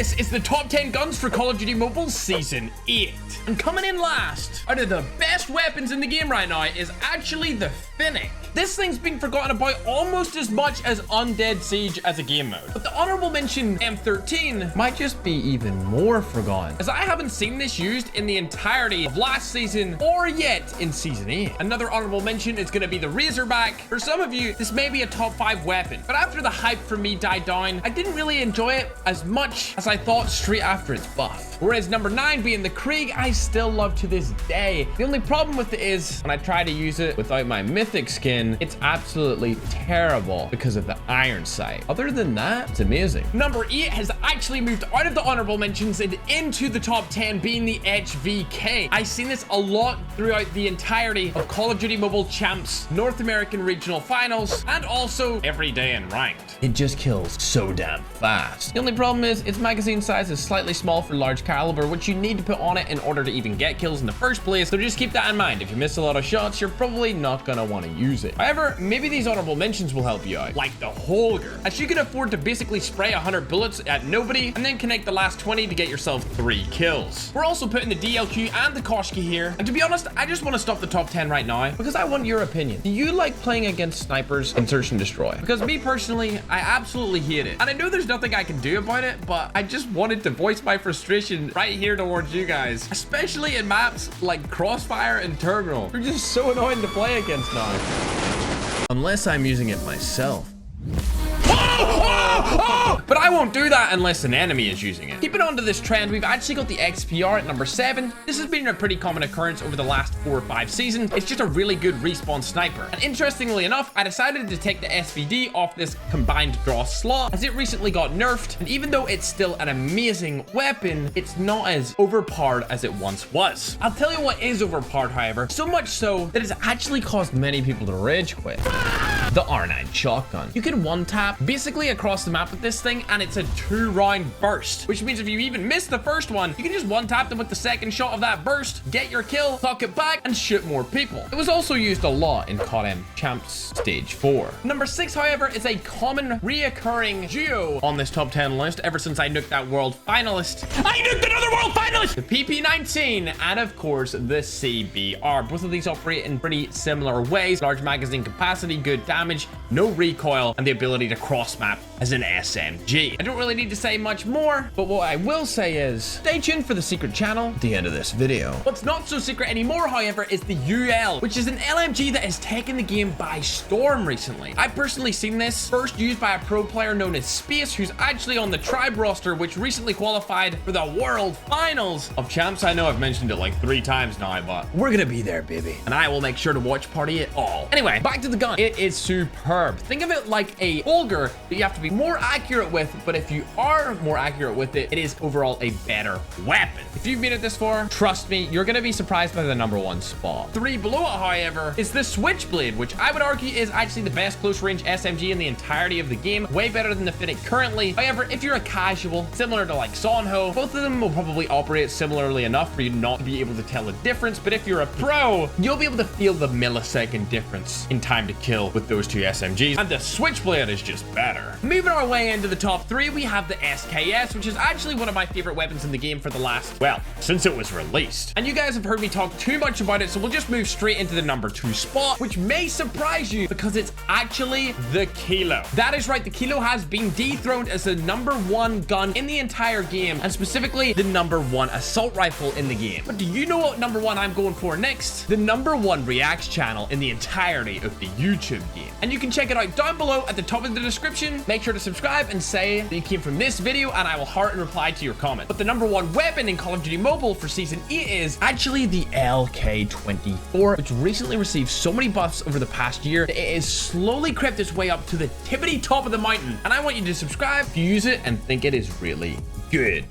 This is the top 10 guns for Call of Duty Mobile Season 8. And coming in last, out of the best weapons in the game right now, is actually the Ferg. This thing's been forgotten about almost as much as Undead Siege as a game mode. But the honorable mention M13 might just be even more forgotten, as I haven't seen this used in the entirety of last season or yet in Season 8. Another honorable mention is going to be the Razorback. For some of you, this may be a top 5 weapon, but after the hype for me died down, I didn't really enjoy it as much as I thought straight after its buff. Whereas number 9 being the Krieg, I still love to this day. The only problem with it is when I try to use it without my mythic skin, it's absolutely terrible because of the iron sight. Other than that, it's amazing. Number 8 has actually moved out of the honorable mentions and into the top 10, being the HVK. I've seen this a lot throughout the entirety of Call of Duty Mobile Champs, North American Regional Finals, and also every day in Ranked. It just kills so damn fast. The only problem is its magazine size is slightly small for large caliber, which you need to put on it in order to even get kills in the first place. So just keep that in mind. If you miss a lot of shots, you're probably not gonna want to use it. However, maybe these honorable mentions will help you out, like the Holger, as you can afford to basically spray 100 bullets at nobody and then connect the last 20 to get yourself 3 kills. We're also putting the DLQ and the Koshki here, and to be honest, I just want to stop the top 10 right now because I want your opinion. Do you like playing against snipers in Search and Destroy? Because me personally, I absolutely hate it, and I know there's nothing I can do about it, but I just wanted to voice my frustration right here towards you guys, especially in maps like Crossfire and Terminal. They're just so annoying to play against now. Unless I'm using it myself. But I won't do that unless an enemy is using it. Keeping on to this trend, we've actually got the XPR at number 7. This has been a pretty common occurrence over the last 4 or 5 seasons. It's just a really good respawn sniper. And interestingly enough, I decided to take the SVD off this combined draw slot as it recently got nerfed. And even though it's still an amazing weapon, it's not as overpowered as it once was. I'll tell you what is overpowered, however, so much so that it's actually caused many people to rage quit. The R9 shotgun. You can one tap basically across the map with this thing, and it's a 2-round burst, which means if you even miss the first one, you can just one tap them with the second shot of that burst, get your kill, tuck it back, and shoot more people. It was also used a lot in COD Champs Stage 4. Number 6, however, is a common reoccurring duo on this top 10 list ever since I nuked that world finalist. I nuked another world finalist! The PP19 and of course the CBR. Both of these operate in pretty similar ways. Large magazine capacity, good damage, no recoil, and the ability to cross map as an SMG. I don't really need to say much more, but what I will say is stay tuned for the secret channel at the end of this video. What's not so secret anymore, however, is the UL, which is an LMG that has taken the game by storm recently. I've personally seen this first used by a pro player known as Space, who's actually on the Tribe roster, which recently qualified for the World Finals of Champs. I know I've mentioned it like 3 times now, but we're gonna be there, baby. And I will make sure to watch party it all. Anyway, back to the gun. It is superb. Think of it like a Holger that you have to be more accurate with, but if you are more accurate with it, it is overall a better weapon. If you've made it this far, trust me, you're gonna be surprised by the number 1 spot. 3 below it, however, is the Switchblade, which I would argue is actually the best close range SMG in the entirety of the game. Way better than the Ferg currently. However, if you're a casual, similar to like Sonho, both of them will probably operate similarly enough for you not to be able to tell the difference. But if you're a pro, you'll be able to feel the millisecond difference in time to kill with those 2 SMGs. And the Switchblade is just better. Moving our way into the top 3, we have the SKS, which is actually one of my favorite weapons in the game for the last, well, since it was released. And you guys have heard me talk too much about it, so we'll just move straight into the number 2 spot, which may surprise you because it's actually the Kilo. That is right, the Kilo has been dethroned as the number 1 gun in the entire game, and specifically the number 1 assault rifle in the game. But do you know what number 1 I'm going for next? The number 1 reacts channel in the entirety of the YouTube game. And you can check it out down below at the top of the description. Make sure to subscribe and say that you came from this video, and I will heart and reply to your comment. But the number 1 weapon in Call of Duty Mobile for Season 8 is actually the LK24, which recently received so many buffs over the past year that it has slowly crept its way up to the tippity top of the mountain. And I want you to subscribe if you use it and think it is really good.